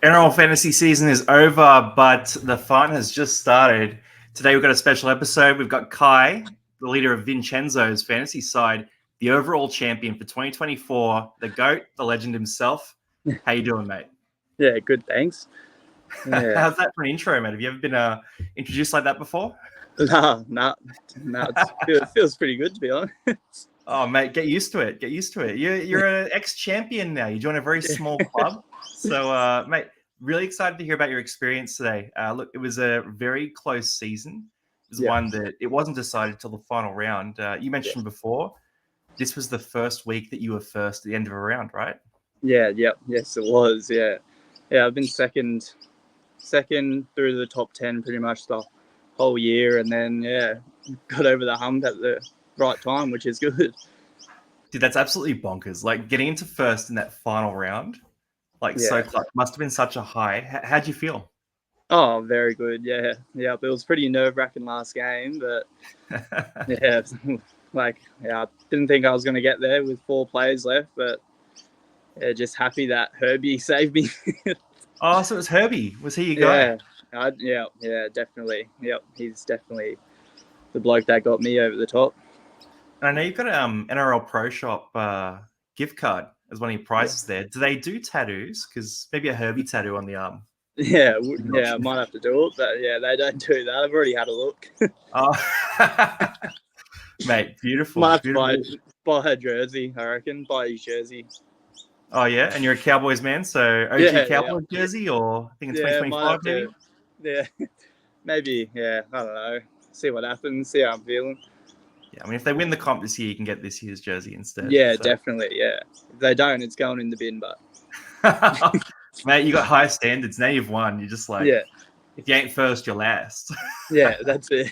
NRL Fantasy season is over, but the fun has just started. Today we've got a special episode. We've got Kai, the leader of Vincenzos fantasy side, the overall champion for 2024, the GOAT, the legend himself. How you doing, mate? Yeah, good, thanks. Yeah. How's that for an intro, mate? Have you ever been introduced like that before? No, it feels pretty good, to be honest. Oh, mate, get used to it. Get used to it. You're an ex-champion now. You join a very small club. So, mate, really excited to hear about your experience today. Look, it was a very close season. It was one that it wasn't decided till the final round. You mentioned before, this was the first week that you were first at the end of a round, right? Yes, it was. Yeah, I've been second through the top 10 pretty much the whole year, and then got over the hump at the right time, which is good. Dude, that's absolutely bonkers. Like getting into first in that final round, so close, must have been such a high. How'd you feel? Oh, very good. Yeah. It was pretty nerve-wracking last game, but I didn't think I was going to get there with 4 players left, but just happy that Herbie saved me. Oh, so it was Herbie. Was he your guy? Yeah, definitely. Yep, he's definitely the bloke that got me over the top. And I know you've got an NRL Pro Shop gift card as one of your prizes there. Do they do tattoos? Because maybe a Herbie tattoo on the arm. Yeah, I might have to do it, but they don't do that. I've already had a look. Oh, mate, beautiful. Might have to buy a jersey, I reckon. Buy his jersey. Oh, yeah? And you're a Cowboys man, so OG Cowboys jersey, or I think it's 2025 maybe? Yeah, maybe, I don't know. See what happens, see how I'm feeling. Yeah, I mean, if they win the comp this year, you can get this year's jersey instead. Yeah, definitely, yeah. If they don't, it's going in the bin, but... Mate, you got high standards. Now you've won. You're just like, if you ain't first, you're last. Yeah, that's it.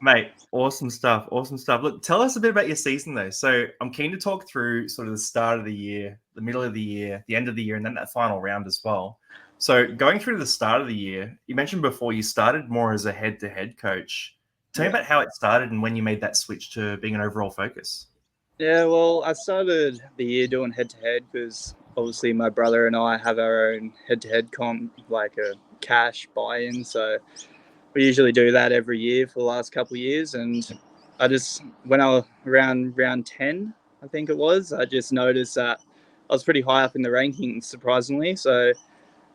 Mate, awesome stuff. Awesome stuff. Look, tell us a bit about your season, though. So I'm keen to talk through sort of the start of the year, the middle of the year, the end of the year, and then that final round as well. So going through the start of the year, you mentioned before you started more as a head-to-head coach. Tell me about how it started and when you made that switch to being an overall focus. Yeah, well, I started the year doing head-to-head because obviously my brother and I have our own head-to-head comp, like a cash buy-in. So we usually do that every year for the last couple of years. And I just, when I was around round 10, I think it was, I just noticed that I was pretty high up in the rankings, surprisingly. So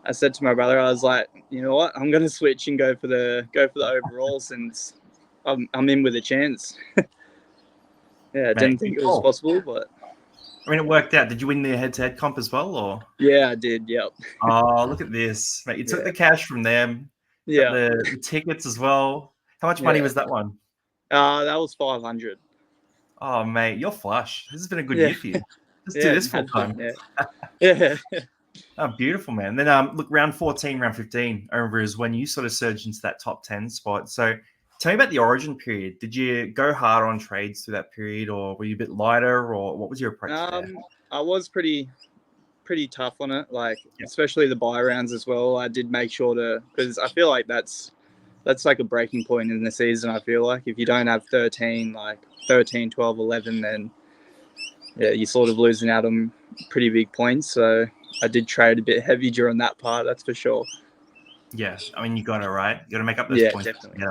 I said to my brother, I was like, you know what, I'm going to switch and go for the overall since I'm in with a chance. I didn't think it was possible, but... I mean, it worked out. Did you win the head-to-head comp as well, or? Yeah, I did. Yep. Oh, look at this, mate! You took the cash from them. Yeah. The tickets as well. How much money was that one? That was 500. Oh, mate, you're flush. This has been a good year for you. Let's do this full time. Yeah. Oh, beautiful, man. Then look, round 14, round 15 over is when you sort of surged into that top 10 spot. So tell me about the origin period. Did you go hard on trades through that period, or were you a bit lighter, or what was your approach there? I was pretty tough on it, especially the buy rounds as well. I did make sure to, because I feel like that's like a breaking point in the season. I feel like if you don't have 13, 12, 11, then you're sort of losing out on pretty big points. So I did trade a bit heavy during that part, that's for sure. Yeah, I mean, you got it right. You got to make up those points. Definitely.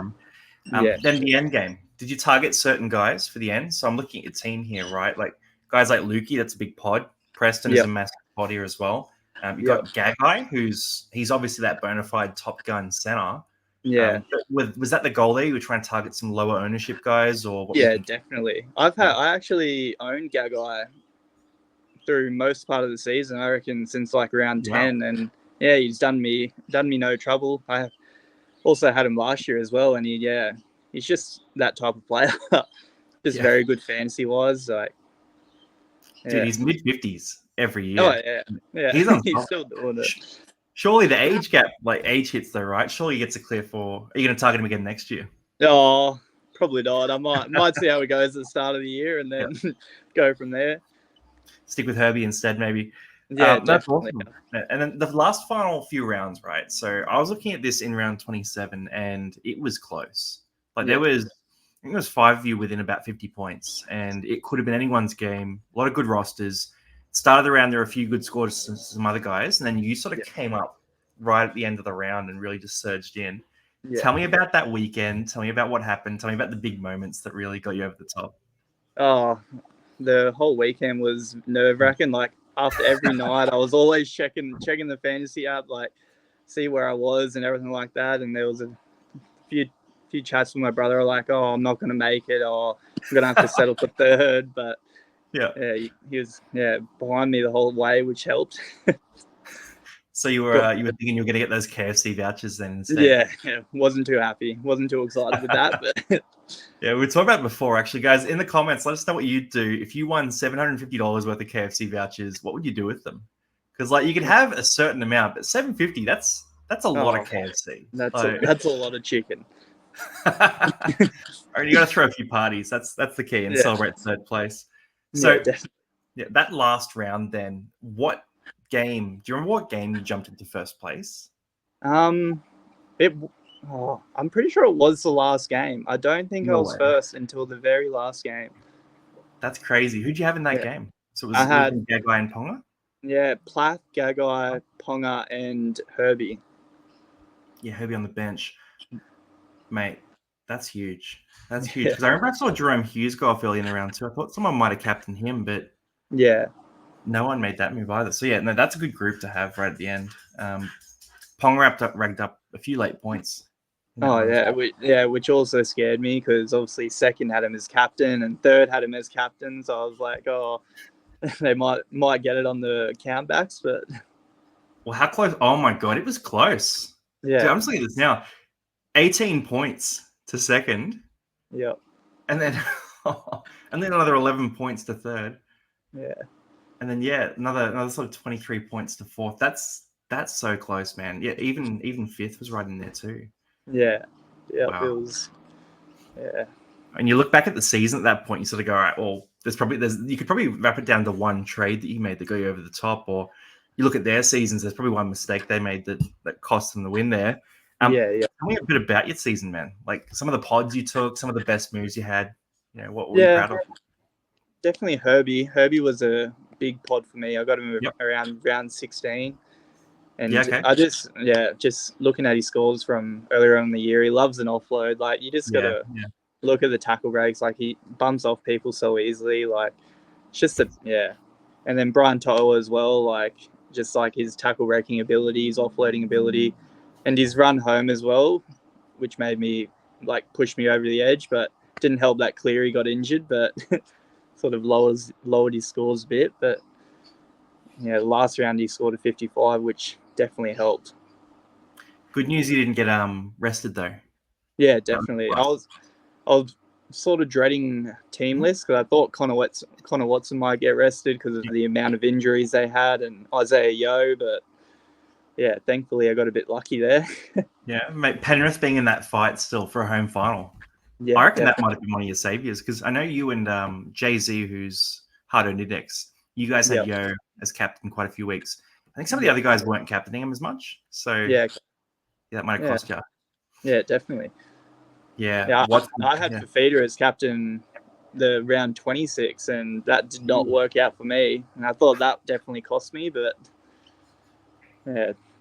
Then the end game. Did you target certain guys for the end? So I'm looking at your team here, right? Like guys like Lukey, that's a big pod. Preston is a massive pod here as well. You got Gagai, he's obviously that bona fide Top Gun center. Yeah. Was that the goal there? You were trying to target some lower ownership guys, or what? Yeah, definitely. I actually owned Gagai through most part of the season. I reckon since round 10, and he's done me no trouble. I also had him last year as well, and he's just that type of player. Just very good fantasy wise. Dude, he's mid-50s every year. Oh yeah. He's still doing it. Surely the age gap, age hits though, right? Surely he gets a clear 4. Are you going to target him again next year? Oh, probably not. I might see how it goes at the start of the year and then go from there. Stick with Herbie instead, maybe. Yeah, that's awesome. And then the last final few rounds, right? So I was looking at this in round 27, and it was close. There was, I think it was 5 of you within about 50 points, and it could have been anyone's game. A lot of good rosters. Started the round, there were a few good scores to some other guys, and then you sort of came up right at the end of the round and really just surged in. Yeah. Tell me about that weekend. Tell me about what happened. Tell me about the big moments that really got you over the top. Oh, the whole weekend was nerve-wracking. Like, after every night, I was always checking the fantasy app, like, see where I was and everything like that. And there was a few chats with my brother, like, oh, I'm not going to make it, or I'm going to have to settle for third. But yeah, he was behind me the whole way, which helped. So you were thinking you were going to get those KFC vouchers then instead? Yeah, wasn't too happy. Wasn't too excited with that. But yeah, we talked about it before, actually. Guys, in the comments, let us know what you'd do. If you won $750 worth of KFC vouchers, what would you do with them? Because, like, you could have a certain amount, but $750, that's a lot of KFC. That's a lot of chicken. You got to throw a few parties. That's the key, and celebrate third place. So, that last round then, do you remember what game you jumped into first place? I'm pretty sure it was the last game. I don't think I was first until the very last game. That's crazy. Who'd you have in that game? So I had Gagai and Ponga? Yeah, Plath, Gagai, Ponga, and Herbie. Yeah, Herbie on the bench. Mate, that's huge. That's huge. Because I remember I saw Jerome Hughes go off early in the round too. I thought someone might have captained him, but no one made that move either. So yeah, no, that's a good group to have right at the end. Ponga racked up a few late points. Which also scared me because obviously second had him as captain and third had him as captain. So I was like, oh, they might get it on the countbacks, but how close? Oh my god, it was close. Yeah, dude, I'm just looking at this now. 18 points to second. Yep. And then another 11 points to third. Yeah. And then another sort of 23 points to fourth. That's so close, man. Yeah, even fifth was right in there too. Yeah. Yeah. Wow. It was. Yeah. And you look back at the season at that point, you sort of go, all right, well, you could probably wrap it down to one trade that you made that got you over the top, or you look at their seasons, there's probably one mistake they made that cost them the win there. Tell me a bit about your season, man. Like some of the pods you took, some of the best moves you had. You know, what were you proud of? Definitely Herbie. Herbie was a big pod for me. I got him around round 16. And I just looking at his scores from earlier on in the year, he loves an offload. Like, you just got to look at the tackle breaks. Like, he bumps off people so easily. Like, it's just And then Brian Toto as well, like, just like his tackle breaking ability, his offloading ability, and his run home as well, which made me, like, push me over the edge, but didn't help that Cleary got injured, but sort of lowered his scores a bit. But the last round he scored a 55, which definitely helped. Good news you didn't get rested though. Yeah, definitely. I was sort of dreading team list because I thought Connor Watson might get rested because of the amount of injuries they had, and Isaiah Yeo, but thankfully I got a bit lucky there. Yeah, mate, Penrith being in that fight still for a home final. Yeah, I reckon that might have been one of your saviors because I know you and Jay-Z, who's hard-earned index, you guys had Yo as captain quite a few weeks. I think some of the other guys weren't captaining him as much. So that might have cost you. Yeah, definitely. Yeah. I had Fafita as captain the round 26, and that did not work out for me. And I thought that definitely cost me, but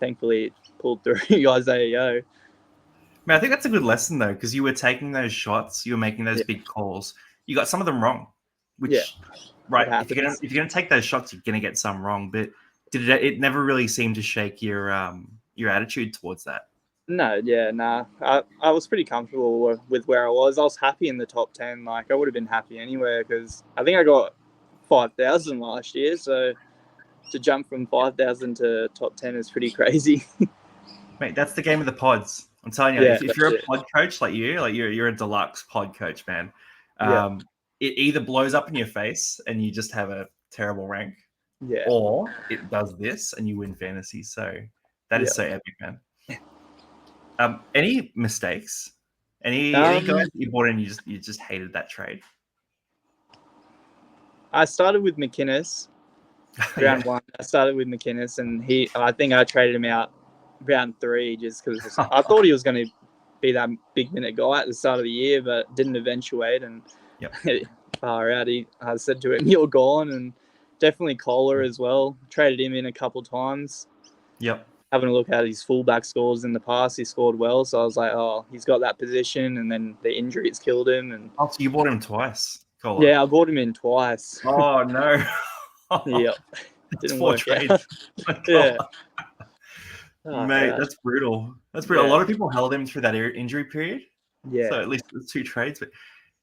thankfully it pulled through. Isaiah Yeo. I think that's a good lesson though, because you were taking those shots, you were making those big calls. You got some of them wrong, which right. If you're gonna take those shots, you're gonna get some wrong. But it never really seemed to shake your attitude towards that? No, I was pretty comfortable with where I was. I was happy in the top 10. Like, I would have been happy anywhere because I think I got 5,000 last year. So to jump from 5,000 to top 10 is pretty crazy. Mate, that's the game of the pods. I'm telling you, if you're a pod coach like you're a deluxe pod coach, man. It either blows up in your face and you just have a terrible rank, or it does this and you win fantasy. So that is so epic, man. Any mistakes? Any guys that you bought in you just hated that trade? I started with McInnes round 1. I started with McInnes, and I think I traded him out round 3 just because I thought he was going to be that big minute guy at the start of the year, but didn't eventuate. And far out, I said to him, "You're gone," and definitely Kohler as well. Traded him in a couple times. Yep. Having a look at his fullback scores in the past, he scored well. So I was like, oh, he's got that position, and then the injuries killed him. And Oh, so you bought him twice, Kohler? yeah, I bought him in twice. Oh no. Yep, That's didn't 4 work trades. out. Yeah, Mate, gosh. that's brutal. That's brutal. A Yeah. lot of people held him through that injury period. Yeah, So at least it was 2 trades. But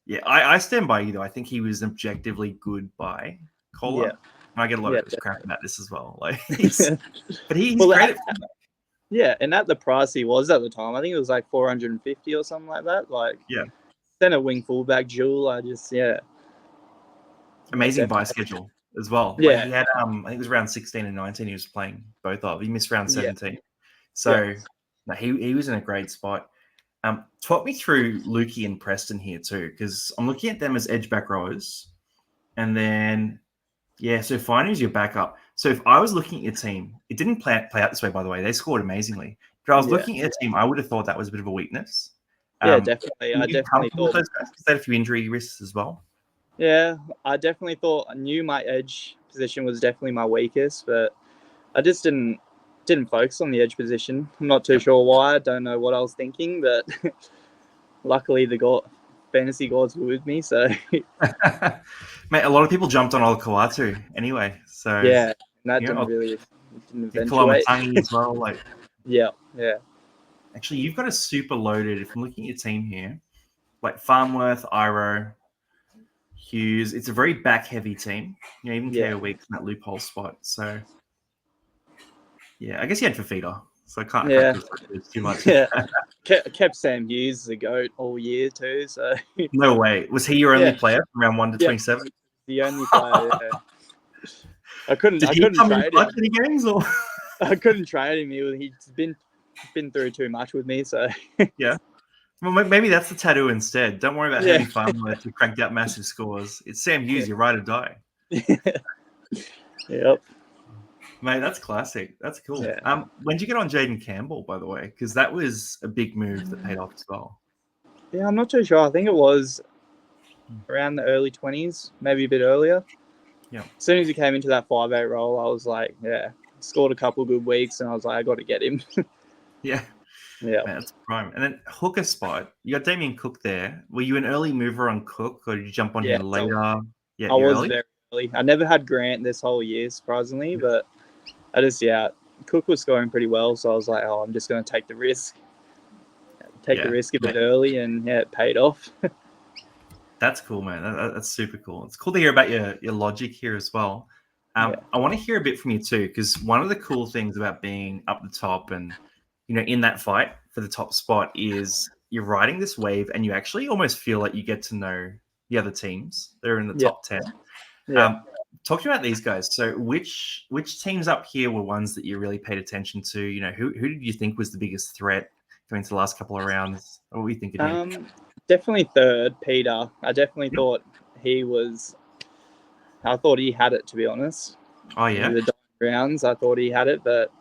yeah, I stand by you though. I think he was an objectively good buy, Kohler. yeah, And I get a lot yeah. of crap about this as well. Like he's Well, great at yeah, and at the price he was at the time, I think it was like 450 or something like that. Like, yeah. center wing fullback duel. I just Amazing buy definitely. schedule as well. Yeah. Like he had I think it was around 16 and 19 he was playing both of. He missed round 17. Yeah. So no, he was in a great spot. Talk me through Lukey and Preston here too, because I'm looking at them as edge back rowers. And then so Finu's your backup. So if I was looking at your team, it didn't play out this way, by the way. They scored amazingly. But I was looking at your team, I would have thought that was a bit of a weakness. Yeah, definitely. I definitely thought those guys because they had a few injury risks as well. Yeah, I definitely thought I knew my edge position was definitely my weakest, but I just didn't focus on the edge position. I'm not too sure why. I don't know what I was thinking, but luckily the fantasy gods were with me. So Mate, a lot of people jumped on Olakau'atu anyway. So yeah, and that didn't eventuate. Kalaamatangi as well. Like yeah. Actually, you've got a super loaded. If I'm looking at your team here, like Farnworth, Iro, Hughes, it's a very back-heavy team. Even KO Weeks in that loophole spot. So, yeah, I guess you had Fafita, so I can't do too much. Yeah, kept Sam Hughes as a goat all year too. So no way. Was he your only player from round 1 to 27? The only player. I couldn't trade him. Any games or? I couldn't trade him. He's been through too much with me. So yeah. Well, maybe that's the tattoo instead. Don't worry about Heavy Farmworth who cranked out massive scores. It's Sam Hughes, you ride or die. Yep. Mate, that's classic. That's cool. Yeah. When did you get on Jaden Campbell, by the way? Because that was a big move that paid off as well. Yeah, I'm not too sure. I think it was around the early 20s, maybe a bit earlier. Yeah. As soon as he came into that 5'8" role, I was like, scored a couple good weeks, and I was like, I got to get him. Yeah. Yeah. Man, that's prime. And then hooker spot, you got Damien Cook there. Were you an early mover on Cook, or did you jump on him later? I was very early. I never had Grant this whole year, surprisingly, but I just, Cook was scoring pretty well, so I was like, I'm just going to take the risk. The risk a bit early, and it paid off. That's cool, man. That's super cool. It's cool to hear about your logic here as well. I want to hear a bit from you too, because one of the cool things about being up the top and in that fight for the top spot is you're riding this wave and you actually almost feel like you get to know the other teams that are in the top 10. Talk to me about these guys. So which teams up here were ones that you really paid attention to? Who did you think was the biggest threat going to the last couple of rounds? What were you thinking here? Definitely third, Peter. I definitely thought I thought he had it, to be honest. Oh, yeah? In the rounds, I thought he had it, but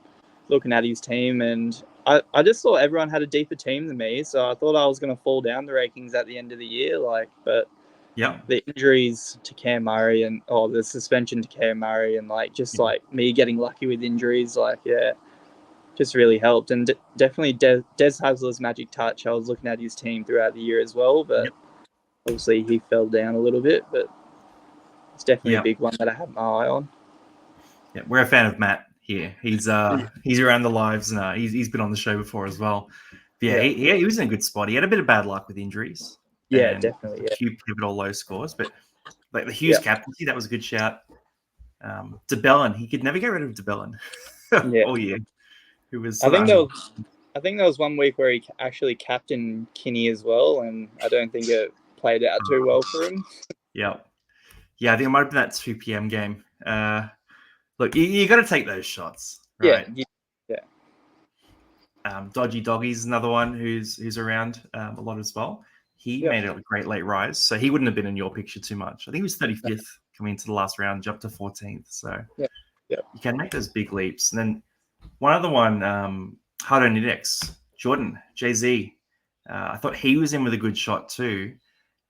looking at his team, and I just thought everyone had a deeper team than me, so I thought I was going to fall down the rankings at the end of the year, but the injuries to Cam Murray and the suspension to Cam Murray and me getting lucky with injuries, just really helped. And definitely Des Hasler's magic touch. I was looking at his team throughout the year as well, but obviously he fell down a little bit, but it's definitely a big one that I have my eye on. Yeah, we're a fan of Matt here. He's around the lives and he's been on the show before as well. But he was in a good spot. He had a bit of bad luck with injuries. Yeah, definitely. A few pivotal low scores, but like the Hughes captaincy, that was a good shout. DeBellin, he could never get rid of DeBellin all year. Who was? I think there was 1 week where he actually captained Kinney as well, and I don't think it played out too well for him. Yeah, I think it might have been that 2 p.m. game. Look, you got to take those shots, right? Yeah. Dodgy Doggy's is another one who's around a lot as well. He made a great late rise, so he wouldn't have been in your picture too much. I think he was 35th coming into the last round, jumped to 14th. So you can make those big leaps. And then one other one, Hardo Nidex, Jordan, Jay-Z. I thought he was in with a good shot too.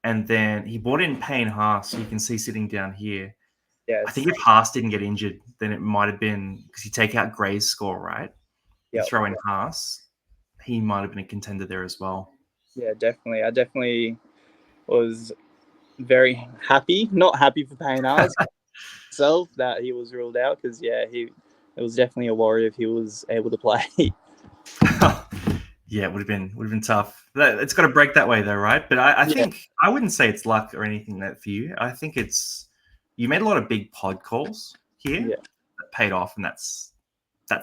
And then he brought in Payne Haas, so you can see sitting down here. Yeah, I think if Haas didn't get injured, then it might have been because you take out Gray's score, right? You throw in Haas, he might have been a contender there as well. Yeah, definitely. I definitely was very happy, not happy for Payne Haas himself that he was ruled out because it was definitely a worry if he was able to play. Yeah, it would have been tough. It's got to break that way though, right? But I think I wouldn't say it's luck or anything that for you. I think it's you made a lot of big pod calls here that paid off, and that's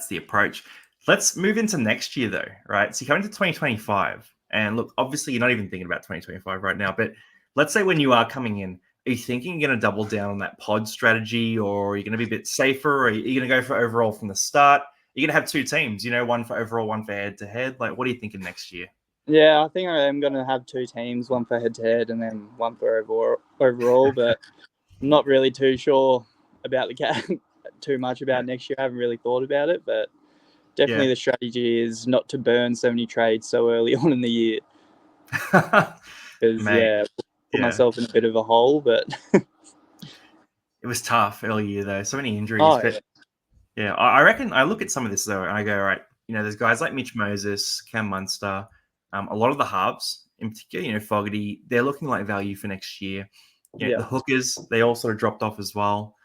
the approach. Let's move into next year though, right? So you come into 2025, and look, obviously you're not even thinking about 2025 right now, but let's say when you are coming in, are you thinking you're going to double down on that pod strategy, or are you going to be a bit safer, or are you going to go for overall from the start? You're going to have two teams, one for overall, one for head-to-head. Like, what are you thinking next year? Yeah, I think I am going to have two teams, one for head-to-head and then one for overall, but I'm not really too sure about too much about next year. I haven't really thought about it, but definitely the strategy is not to burn so many trades so early on in the year. Because, put myself in a bit of a hole, but... It was tough early year, though. So many injuries. Yeah, I reckon I look at some of this, though, and I go, all right, there's guys like Mitch Moses, Cam Munster, a lot of the halves, in particular, Fogarty, they're looking like value for next year. The hookers, they all sort of dropped off as well.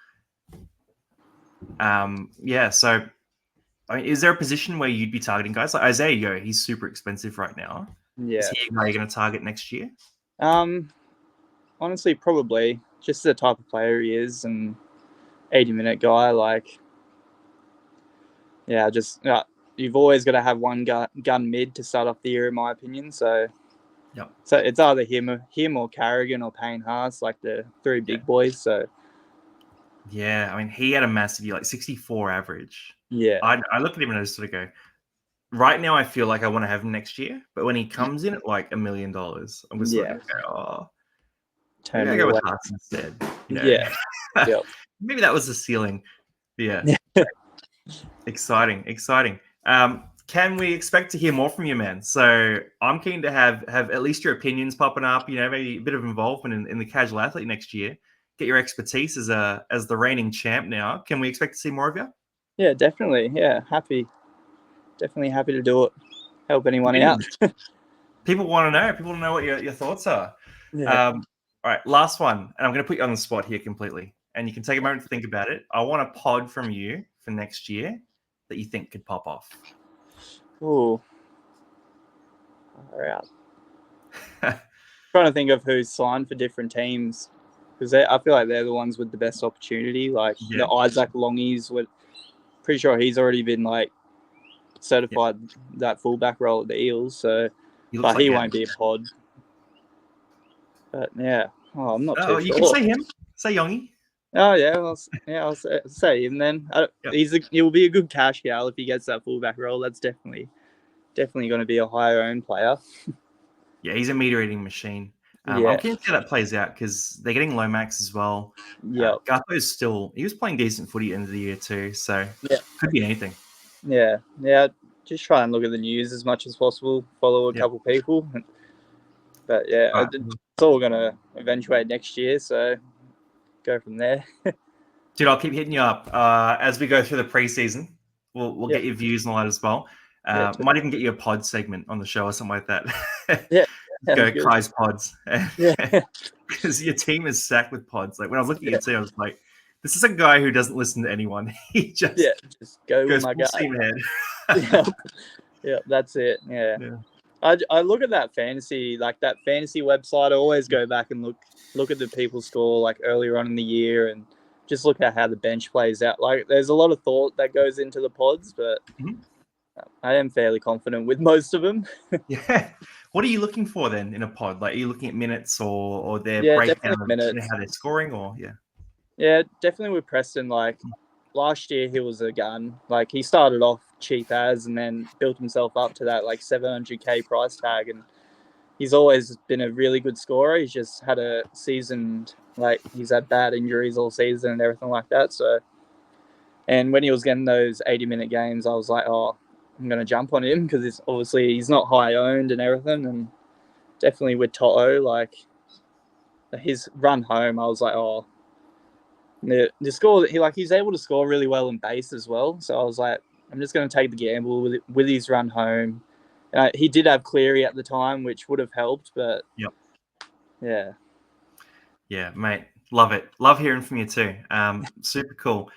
So, I mean, is there a position where you'd be targeting guys? Like Isaiah Yeo, he's super expensive right now. Yeah. Is he a guy you're going to target next year? Honestly, probably. Just the type of player he is and 80-minute guy, like... Yeah, you've always got to have one gun mid to start off the year, in my opinion. So, so it's either him or Carrigan or Payne Haas, like the three big boys. So, yeah, I mean, he had a massive year, like 64 average. Yeah, I look at him and I just sort of go, right now I feel like I want to have him next year, but when he comes in at like $1 million, I'm just sort of go, oh, maybe I go with Haas instead. Yeah. Maybe that was the ceiling. Yeah. Exciting. Can we expect to hear more from you, man? So I'm keen to have at least your opinions popping up, maybe a bit of involvement in the casual athlete next year. Get your expertise as the reigning champ now. Can we expect to see more of you? Yeah, definitely. Yeah, definitely happy to do it. Help anyone out. People want to know. People want to know what your thoughts are. Yeah. All right, last one. And I'm going to put you on the spot here completely. And you can take a moment to think about it. I want a pod from you for next year that you think could pop off. Ooh. All right. Trying to think of who's signed for different teams. Because I feel like they're the ones with the best opportunity. Like the Isaac Longies, pretty sure he's already been certified that fullback role at the Eels. So, but he won't be a pod. But I'm not too sure. You can say him. Say Yongi. Oh yeah, I'll say him then. He'll be a good cash cow if he gets that fullback role. That's definitely going to be a higher owned player. Yeah, he's a meter eating machine. I'm keen to see how that plays out because they're getting Lomax as well. Yeah, Gutho's he was playing decent footy at the end of the year too, so could be anything. Yeah. Just try and look at the news as much as possible. Follow a couple people, but it's all going to eventuate next year. So go from there. Dude, I'll keep hitting you up as we go through the preseason. We'll get your views and all that as well. Might even get you a pod segment on the show or something like that. Go Kai's pods. Because your team is stacked with pods. Like when I was looking at your team, I was like, this is a guy who doesn't listen to anyone. He just go goes with my full guy. steam ahead. That's it. Yeah. I look at that fantasy website. I always go back and look at the people score like earlier on in the year and just look at how the bench plays out. Like there's a lot of thought that goes into the pods, but I am fairly confident with most of them. What are you looking for then in a pod? Like, are you looking at minutes or their breakdown of how they're scoring? Or definitely with Preston. Like last year, he was a gun. Like he started off cheap and then built himself up to that like 700K price tag, and he's always been a really good scorer. He's just had a season he's had bad injuries all season and everything like that. So, and when he was getting those 80-minute games, I was like, oh, I'm going to jump on him because he's not high owned and everything. And definitely with Toto, like his run home, I was like, oh, The score, he's able to score really well in base as well. So I was like, I'm just going to take the gamble with his run home. He did have Cleary at the time, which would have helped, but yeah. Yeah, mate. Love it. Love hearing from you too. Super cool.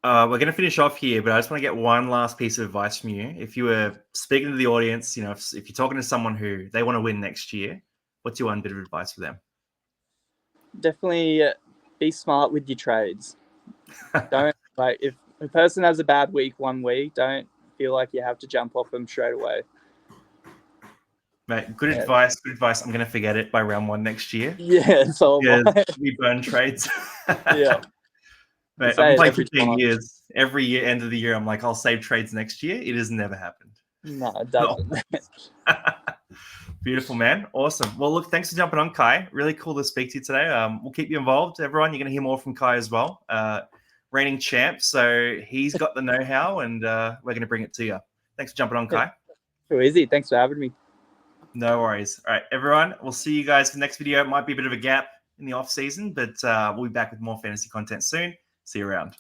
We're going to finish off here, but I just want to get one last piece of advice from you. If you were speaking to the audience, if you're talking to someone who they want to win next year, what's your one bit of advice for them? Definitely be smart with your trades. Don't if a person has a bad week 1 week, don't feel like you have to jump off them straight away. Mate, good advice. Good advice. I'm going to forget it by round 1 next year. Yeah, so we burn trades. Yeah. Mate, I've been playing 15 years. Every year, end of the year, I'm like, I'll save trades next year. It has never happened. No, it doesn't. Beautiful, man. Awesome. Well, look, thanks for jumping on, Kai. Really cool to speak to you today. We'll keep you involved, everyone. You're going to hear more from Kai as well. Reigning champ, so he's got the know-how, and we're going to bring it to you. Thanks for jumping on, Kai. Too easy. Thanks for having me. No worries. All right, everyone. We'll see you guys for the next video. It might be a bit of a gap in the off season, but we'll be back with more fantasy content soon. See you around.